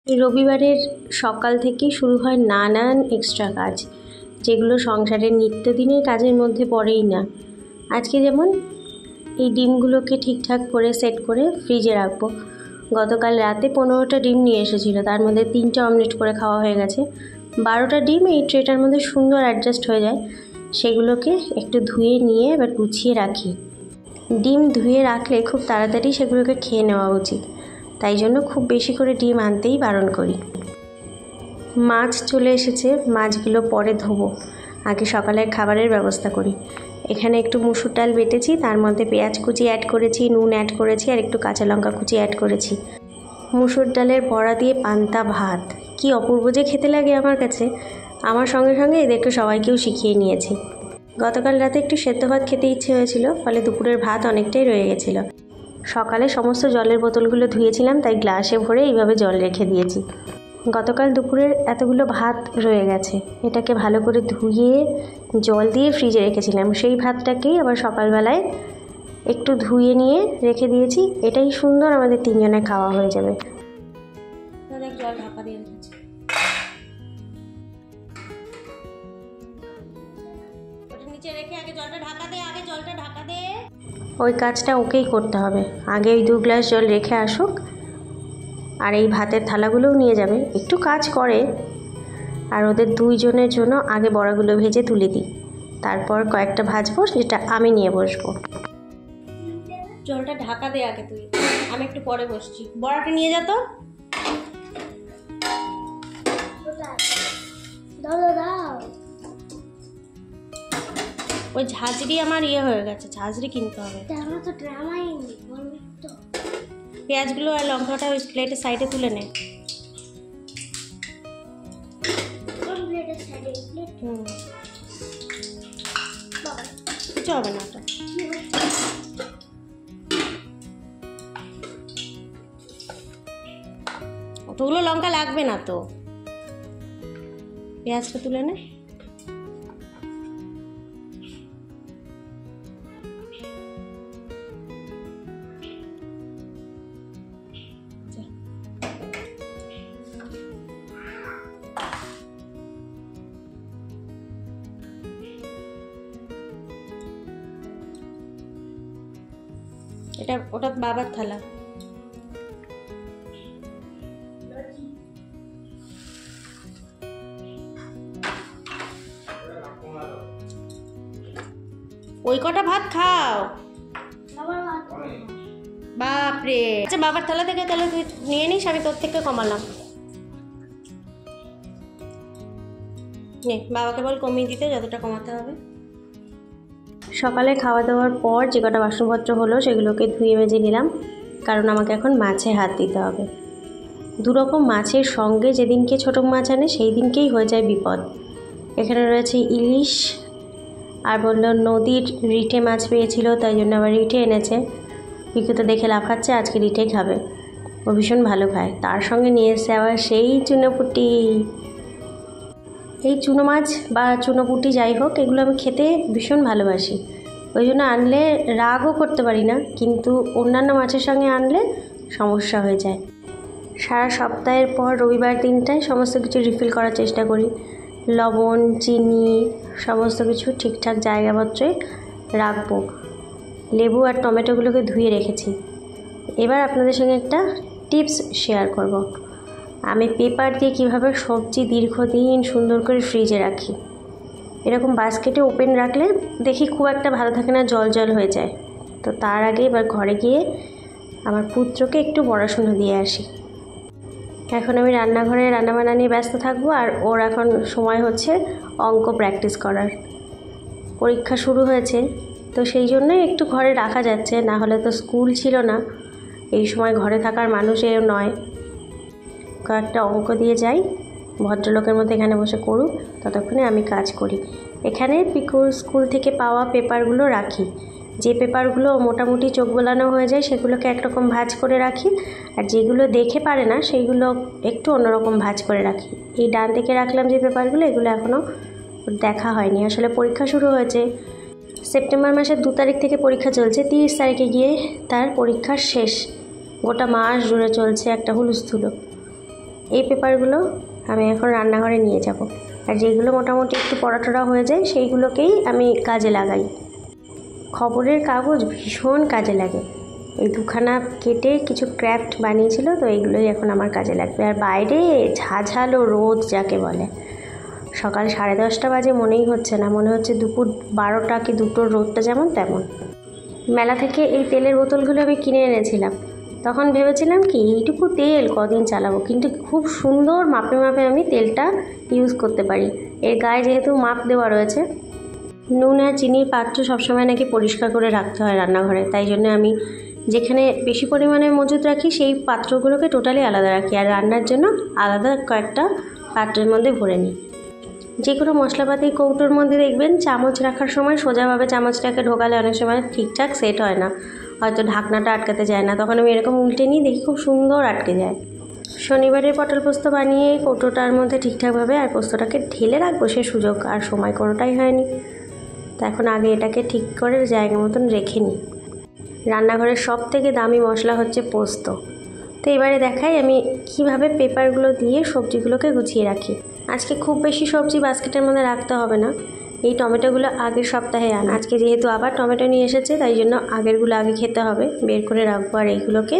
রবিবারের সকাল থেকেই শুরু হয় নানান এক্সট্রা কাজ, যেগুলো সংসারের নিত্যদিনের কাজের মধ্যে পড়েই না। আজকে যেমন এই ডিমগুলোকে ঠিকঠাক করে সেট করে ফ্রিজে রাখবো। গতকাল রাতে 15টা ডিম নিয়ে এসেছিলো, তার মধ্যে 3টে অমলেট করে খাওয়া হয়ে গেছে। 12টা ডিম এই ট্রেটার মধ্যে সুন্দর অ্যাডজাস্ট হয়ে যায়। সেগুলোকে একটু ধুয়ে নিয়ে এবার গুছিয়ে রাখি। ডিম ধুয়ে রাখলে খুব তাড়াতাড়ি সেগুলোকে খেয়ে নেওয়া উচিত, তাই জন্য খুব বেশি করে ডিম আনতেই বারণ করি। মাছ চলে এসেছে, মাছগুলো পরে ধোবো, আগে সকালের খাবারের ব্যবস্থা করি। এখানে একটু মুসুর ডাল বেটেছি, তার মধ্যে পেঁয়াজ কুচি অ্যাড করেছি, নুন অ্যাড করেছি আর একটু কাঁচা লঙ্কা কুচি অ্যাড করেছি। মুসুর ডালের বড়া দিয়ে পান্তা ভাত কি অপূর্ব যে খেতে লাগে আমার কাছে। আমার সঙ্গে সঙ্গে এদেরকে সবাইকেও শিখিয়ে নিয়েছি। গতকাল রাতে একটু সেদ্ধ ভাত খেতে ইচ্ছে হয়েছিল, ফলে দুপুরের ভাত অনেকটাই রয়ে গেছিলো। সকালে সমস্ত জলের বোতলগুলো ধুয়েছিলাম, তাই গ্লাসে ভরে এইভাবে জল রেখে দিয়েছি। গতকাল দুপুরের এতগুলো ভাত রয়ে গেছে, এটাকে ভালো করে ধুয়ে জল দিয়ে ফ্রিজে রেখেছিলাম। সেই ভাতটাকেই আবার সকালবেলায় একটু ধুয়ে নিয়ে রেখে দিয়েছি। এটাই সুন্দর আমাদের 3 জনের খাওয়া হয়ে যাবে। জল ঢাকা দিয়ে রেখেছি। নিচে রেখে আগে জলটা ঢাকা দে, আগে জলটা ঢাকা দে। ওই কাজটা ওকেই করতে হবে। আগে ওই 2 গ্লাস জল রেখে আসুক, আর এই ভাতের থালাগুলোও নিয়ে যাবে। একটু কাজ করে, আর ওদের 2 জনের জন্য আগে বড়াগুলো ভেজে তুলে দিই, তারপর কয়েকটা ভাজবো, যেটা আমি নিয়ে বসবো। জলটা ঢাকা দে আগে তুই, আমি একটু পরে বসছি। বড়াটা নিয়ে যা তো। ওই ঝাঁঝরি আমার হয়ে গেছে, ঝাঁঝরি কিনতে হবে। পেঁয়াজগুলো আর লঙ্কাটা ওই প্লেটের সাইডে তুলে নে। কিছু হবে না, ওটা অতগুলো লঙ্কা লাগবে না তো। পেঁয়াজটা তুলে নে। ওটা বাবার থালা। ওই কটা ভাত খাও বাপরে। আচ্ছা বাবার থালা থেকে তাহলে তুই নিয়ে নিস, আমি তোর থেকে কমালাম। নে বাবাকে বল কমিয়ে দিতে, যতটা কমাতে হবে। সকালে খাওয়া দাওয়ার পর যে কটা বাসনপত্র হলো সেগুলোকে ধুয়ে মেজে নিলাম, কারণ আমাকে এখন মাছে হাত দিতে হবে। 2 রকম মাছের সঙ্গে যেদিনকে ছোটো মাছ আনে সেই দিনকেই হয়ে যায় বিপদ। এখানে রয়েছে ইলিশ, আর বললো নদীর রিঠে মাছ পেয়েছিল, তাই জন্য আবার রিঠে এনেছে। পিকু তো দেখে লাফাচ্ছে, আজকে রিঠে খাবে, ও ভীষণ ভালো খায়। তার সঙ্গে নিয়ে এসছে আবার সেই চুনোপুটি। এই চুনো মাছ বা চুনোপুটি যাই হোক, এগুলো আমি খেতে ভীষণ ভালোবাসি, ওই জন্য আনলে রাগও করতে পারি না, কিন্তু অন্যান্য মাছের সঙ্গে আনলে সমস্যা হয়ে যায়। সারা সপ্তাহের পর রবিবার দিনটায় সমস্ত কিছু রিফিল করার চেষ্টা করি। লবণ, চিনি সমস্ত কিছু ঠিকঠাক জায়গাপত্রে রাখবো। লেবু আর টমেটোগুলোকে ধুয়ে রেখেছি। এবার আপনাদের সঙ্গে একটা টিপস শেয়ার করব। আমি পেপার দিয়ে কীভাবে সবজি দীর্ঘদিন সুন্দর করে ফ্রিজে রাখি। এরকম বাস্কেটে ওপেন রাখলে দেখি খুব একটা ভালো থাকে না, জল জল হয়ে যায়। তো তার আগে এবার ঘরে গিয়ে আমার পুত্রকে একটু পড়াশুনো দিয়ে আসি। এখন আমি রান্নাঘরে রান্নাবান্না নিয়ে ব্যস্ত থাকবো, আর ওর এখন সময় হচ্ছে অঙ্ক প্র্যাকটিস করার। পরীক্ষা শুরু হয়েছে, তো সেই জন্যই একটু ঘরে রাখা যাচ্ছে, না হলে তো স্কুল ছিল না, এই সময় ঘরে থাকার মানুষ এও নয়। কয়েকটা অঙ্ক দিয়ে যাই, ভদ্রলোকের মধ্যে এখানে বসে করুক, ততক্ষণে আমি কাজ করি। এখানে পিকুর স্কুল থেকে পাওয়া পেপারগুলো রাখি। যে পেপারগুলো মোটামুটি চোখ বোলানো হয়ে যায় সেগুলোকে একরকম ভাঁজ করে রাখি, আর যেগুলো দেখে পারে না সেইগুলো একটু অন্যরকম ভাঁজ করে রাখি। এই ডান দিকে রাখলাম যে পেপারগুলো, এগুলো এখনও দেখা হয়নি। আসলে পরীক্ষা শুরু হয়েছে, সেপ্টেম্বর মাসের 2 তারিখ থেকে পরীক্ষা চলছে, 30 তারিখে গিয়ে তার পরীক্ষার শেষ। গোটা মাস জুড়ে চলছে একটা হুলস্থুলো। এই পেপারগুলো আমি এখন রান্নাঘরে নিয়ে যাব, আর যেগুলো মোটামুটি একটু পড়াটরা হয়ে যায় সেইগুলোকেই আমি কাজে লাগাই। খবরের কাগজ ভীষণ কাজে লাগে। এই দুখানা কেটে কিছু ক্র্যাফট বানিয়েছিল, তো এইগুলোই এখন আমার কাজে লাগবে। আর বাইরে ঝাঝালো রোদ যাকে বলে, সকাল 10:30 বাজে মনেই হচ্ছে না, মনে হচ্ছে দুপুর 12টা কি 2টোর রোদটা যেমন তেমন। মেলা থেকে এই তেলের বোতলগুলো আমি কিনে এনেছিলাম। তখন ভেবেছিলাম কি এইটুকু তেল কদিন চালাবো, কিন্তু খুব সুন্দর মাপে মাপে আমি তেলটা ইউজ করতে পারি। এর গায়ে যেহেতু মাপ দেওয়া রয়েছে। নুন আর চিনির পাত্র সবসময় নাকি পরিষ্কার করে রাখতে হয় রান্নাঘরে, তাই জন্য আমি যেখানে বেশি পরিমাণে মজুদ রাখি সেই পাত্রগুলোকে টোটালি আলাদা রাখি, আর রান্নার জন্য আলাদা কয়েকটা পাত্রের মধ্যে ভরে নিই। যে কোনো মশলাপাতি কৌটোর মধ্যে দেখবেন চামচ রাখার সময় সোজাভাবে চামচটাকে ঢোকালে অনেক সময় ঠিকঠাক সেট হয় না, হয়তো ঢাকনাটা আটকাতে যায় না, তখন আমি এরকম উল্টে নিই, দেখি খুব সুন্দর আটকে যায়। শনিবারের পটল পোস্ত বানিয়ে কৌটোটার মধ্যে ঠিকঠাকভাবে আর পোস্তটাকে ঢেলে রাখবো সে সুযোগ আর সময় কোনোটাই হয়নি। তো এখন আগে এটাকে ঠিক করে জায়গা মতন রেখে নিই। রান্নাঘরের সব থেকে দামি মশলা হচ্ছে পোস্ত। তো এবারে দেখাই আমি কিভাবে পেপারগুলো দিয়ে সবজিগুলোকে গুছিয়ে রাখি। আজকে খুব বেশি সবজি বাস্কেটের মধ্যে রাখতে হবে না। এই টমেটোগুলো আগের সপ্তাহে আনা, আজকে যেহেতু আবার টমেটো নিয়ে এসেছে তাই জন্য আগেরগুলো আগে খেতে হবে, বের করে রাখবো। আর এইগুলোকে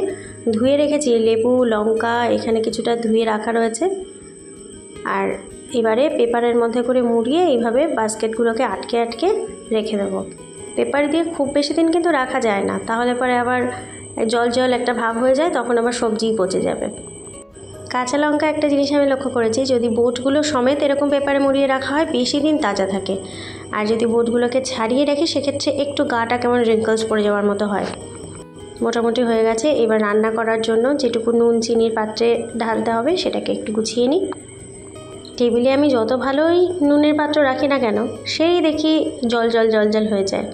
ধুয়ে রেখেছি, লেবু লঙ্কা এখানে কিছুটা ধুয়ে রাখা রয়েছে। আর এবারে পেপারের মধ্যে করে মুড়িয়ে এইভাবে বাস্কেটগুলোকে আটকে আটকে রেখে দেবো। পেপার দিয়ে খুব বেশি দিন কিন্তু রাখা যায় না, তাহলে পরে আবার জল জল একটা ভাব হয়ে যায়, তখন আবার সবজিই পচে যাবে। কাঁচা লঙ্কা একটা জিনিস আমি লক্ষ্য করেছি, যদি বোটগুলো সমেত এরকম পেপারে মুড়িয়ে রাখা হয় বেশি দিন তাজা থাকে, আর যদি বোটগুলোকে ছাড়িয়ে রাখি সেক্ষেত্রে একটু গাটা কেমন রিঙ্কলস পড়ে যাওয়ার মতো হয়। মোটামুটি হয়ে গেছে। এবার রান্না করার জন্য যেটুকু নুন চিনির পাত্রে ঢালতে হবে সেটাকে একটু গুছিয়ে নিই। টেবিলে আমি যত ভালোই নুনের পাত্র রাখি না কেন, সেই দেখি জল জল জল জল হয়ে যায়,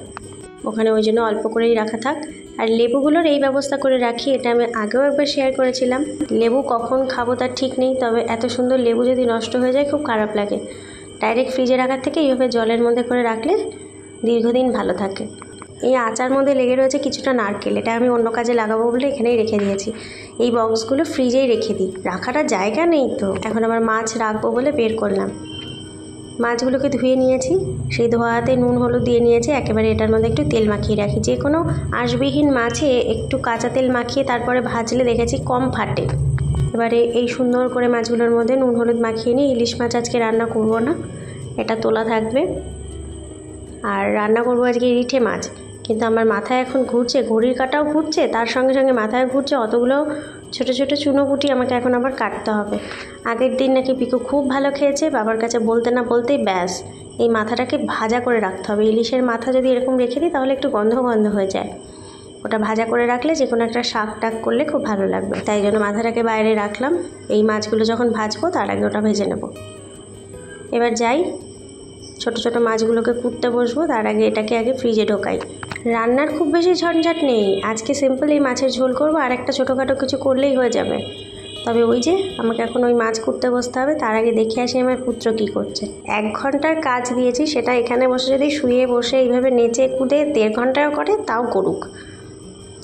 ওখানে ওই জন্য অল্প করেই রাখা থাক। আর লেবুগুলোর এই ব্যবস্থা করে রাখি, এটা আমি আগেও একবার শেয়ার করেছিলাম। লেবু কখন খাবো তার ঠিক নেই, তবে এত সুন্দর লেবু যদি নষ্ট হয়ে যায় খুব খারাপ লাগে। ডাইরেক্ট ফ্রিজে রাখার থেকে এইভাবে জলের মধ্যে করে রাখলে দীর্ঘদিন ভালো থাকে। এই আচার মধ্যে লেগে রয়েছে কিছুটা নারকেল, এটা আমি অন্য কাজে লাগাবো বলে এখানেই রেখে দিয়েছি। এই বক্সগুলো ফ্রিজেই রেখে দিই, রাখাটা জায়গা নেই তো। এখন আবার মাছ রাখবো বলে বের করলাম। মাছগুলোকে ধুয়ে নিয়েছি, সেই ধোয়াতে নুন হলুদ দিয়ে নিয়েছি। একেবারে এটার মধ্যে একটু তেল মাখিয়ে রাখি। যে কোনো আঁশবিহীন মাছে একটু কাঁচা তেল মাখিয়ে তারপরে ভাজলে দেখেছি কম ফাটে। এবারে এই সুন্দর করে মাছগুলোর মধ্যে নুন হলুদ মাখিয়ে নিই। ইলিশ মাছ আজকে রান্না করব না, এটা তোলা থাকবে। আর রান্না করব আজকে রিঠে মাছ, কিন্তু আমার মাথায় এখন ঘুরছে, ঘড়ির কাঁটাও ঘুরছে, তার সঙ্গে সঙ্গে মাথায় ঘুরছে অতগুলো ছোটো ছোটো চুনোপুটি আমাকে এখন আবার কাটতে হবে। আগের দিন নাকি পিকু খুব ভালো খেয়েছে, বাবার কাছে বলতে না বলতেই ব্যাস এই মাথাটাকে ভাজা করে রাখতে হবে। ইলিশের মাথা যদি এরকম রেখে দিই তাহলে একটু গন্ধ গন্ধ হয়ে যায়, ওটা ভাজা করে রাখলে যে কোনো একটা শাক টাক করলে খুব ভালো লাগবে, তাই জন্য মাথাটাকে বাইরে রাখলাম। এই মাছগুলো যখন ভাজবো তার আগে ওটা ভেজে নেব। এবার যাই ছোট ছোট মাছগুলোকে কুটতে বসবো, তার আগে এটাকে আগে ফ্রিজে ঢোকাই। রান্নার খুব বেশি ঝঞ্ঝাট নেই, আজকে সিম্পল এই মাছের ঝোল করবো, আর একটা ছোটোখাটো কিছু করলেই হয়ে যাবে। তবে ওই যে আমাকে এখন ওই মাছ কুটতে বসতে হবে, তার আগে দেখে আসি আমার পুত্র কী করছে। 1 ঘন্টার কাজ দিয়েছি, সেটা এখানে বসে যদি শুয়ে বসে এইভাবে নেচে কুদে 1.5 ঘন্টাও করে তাও করুক।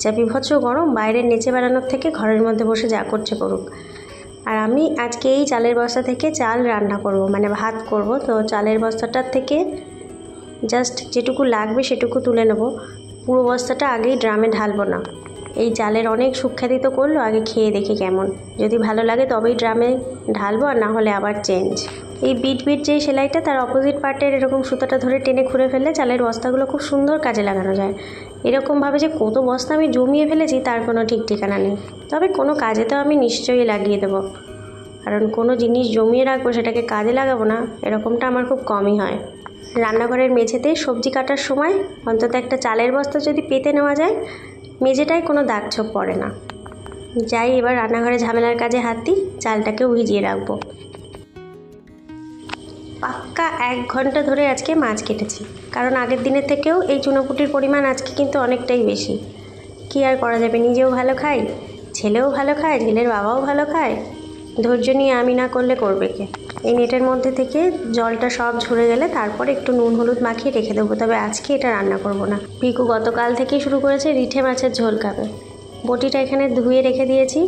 যা বিভৎস গরম, বাইরের নেচে বেড়ানোর থেকে ঘরের মধ্যে বসে যা করছে করুক। আর আমি আজকে এই চালের বস্তা থেকে চাল রান্না করব, মানে ভাত করব। তো চালের বস্তাটার থেকে জাস্ট যেটুকু লাগবে সেটুকু তুলে নেব, পুরো বস্তাটা আগেই ড্রামে ঢালবো না। এই চালের অনেক সুখ্যাতি তো করলো, আগে খেয়ে দেখি কেমন, যদি ভালো লাগে তবেই ড্রামে ঢালবো, আর না হলে আবার চেঞ্জ। এই বিট বিট যেই সেলাইটা তার অপোজিট পার্টের এরকম সুতোটা ধরে টেনে খুঁড়ে ফেললে চালের বস্তাগুলো খুব সুন্দর কাজে লাগানো যায়। এরকমভাবে যে কত বস্তা আমি জমিয়ে ফেলেছি তার কোনো ঠিক ঠিকানা নেই, তবে কোনো কাজে তো আমি নিশ্চয়ই লাগিয়ে দেবো, কারণ কোনো জিনিস জমিয়ে রাখবো সেটাকে কাজে লাগাবো না এরকমটা আমার খুব কমই হয়। রান্নাঘরের মেঝেতে সবজি কাটার সময় অন্তত একটা চালের বস্তা যদি পেতে নেওয়া যায়, মেঝেটায় কোনো দাগ ছোপ পড়ে না। যাই এবার রান্নাঘরে ঝামেলার কাজে হাত দিই, চালটাকেও ভিজিয়ে রাখবো। পাক্কা 1 ঘন্টা ধরে আজকে মাছ কেটেছি, কারণ আগের দিনের থেকেও এই চুনোপুটির পরিমাণ আজকে কিন্তু অনেকটাই বেশি। কি আর করা যাবে, নিজেও ভালো খাই, ছেলেও ভালো খায়, ছেলের বাবাও ভালো খায়, ধৈর্য নিয়ে আমি না করলে করবে কে। এই নেটের মধ্যে থেকে জলটা সব ঝরে গেলে তারপর একটু নুন হলুদ মাখিয়ে রেখে দেবো, তবে আজকে এটা রান্না করব না। পিকু গতকাল থেকেই শুরু করেছে রিঠে মাছের ঝোল খাবে। বটিটা এখানে ধুয়ে রেখে দিয়েছি,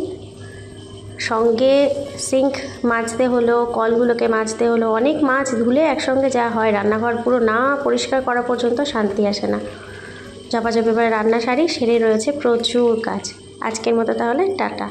সঙ্গে সিঙ্ক মাজতে হলো, কলগুলোকে মাজতে হলো, অনেক মাছ ধুলে একসঙ্গে যা হয়, রান্নাঘর পুরো না পরিষ্কার করা পর্যন্ত শান্তি আসে না। ঝপাঝপ এবার রান্না সারি, সেরে রয়েছে প্রচুর কাজ। আজকের মতো তাহলে টাটা।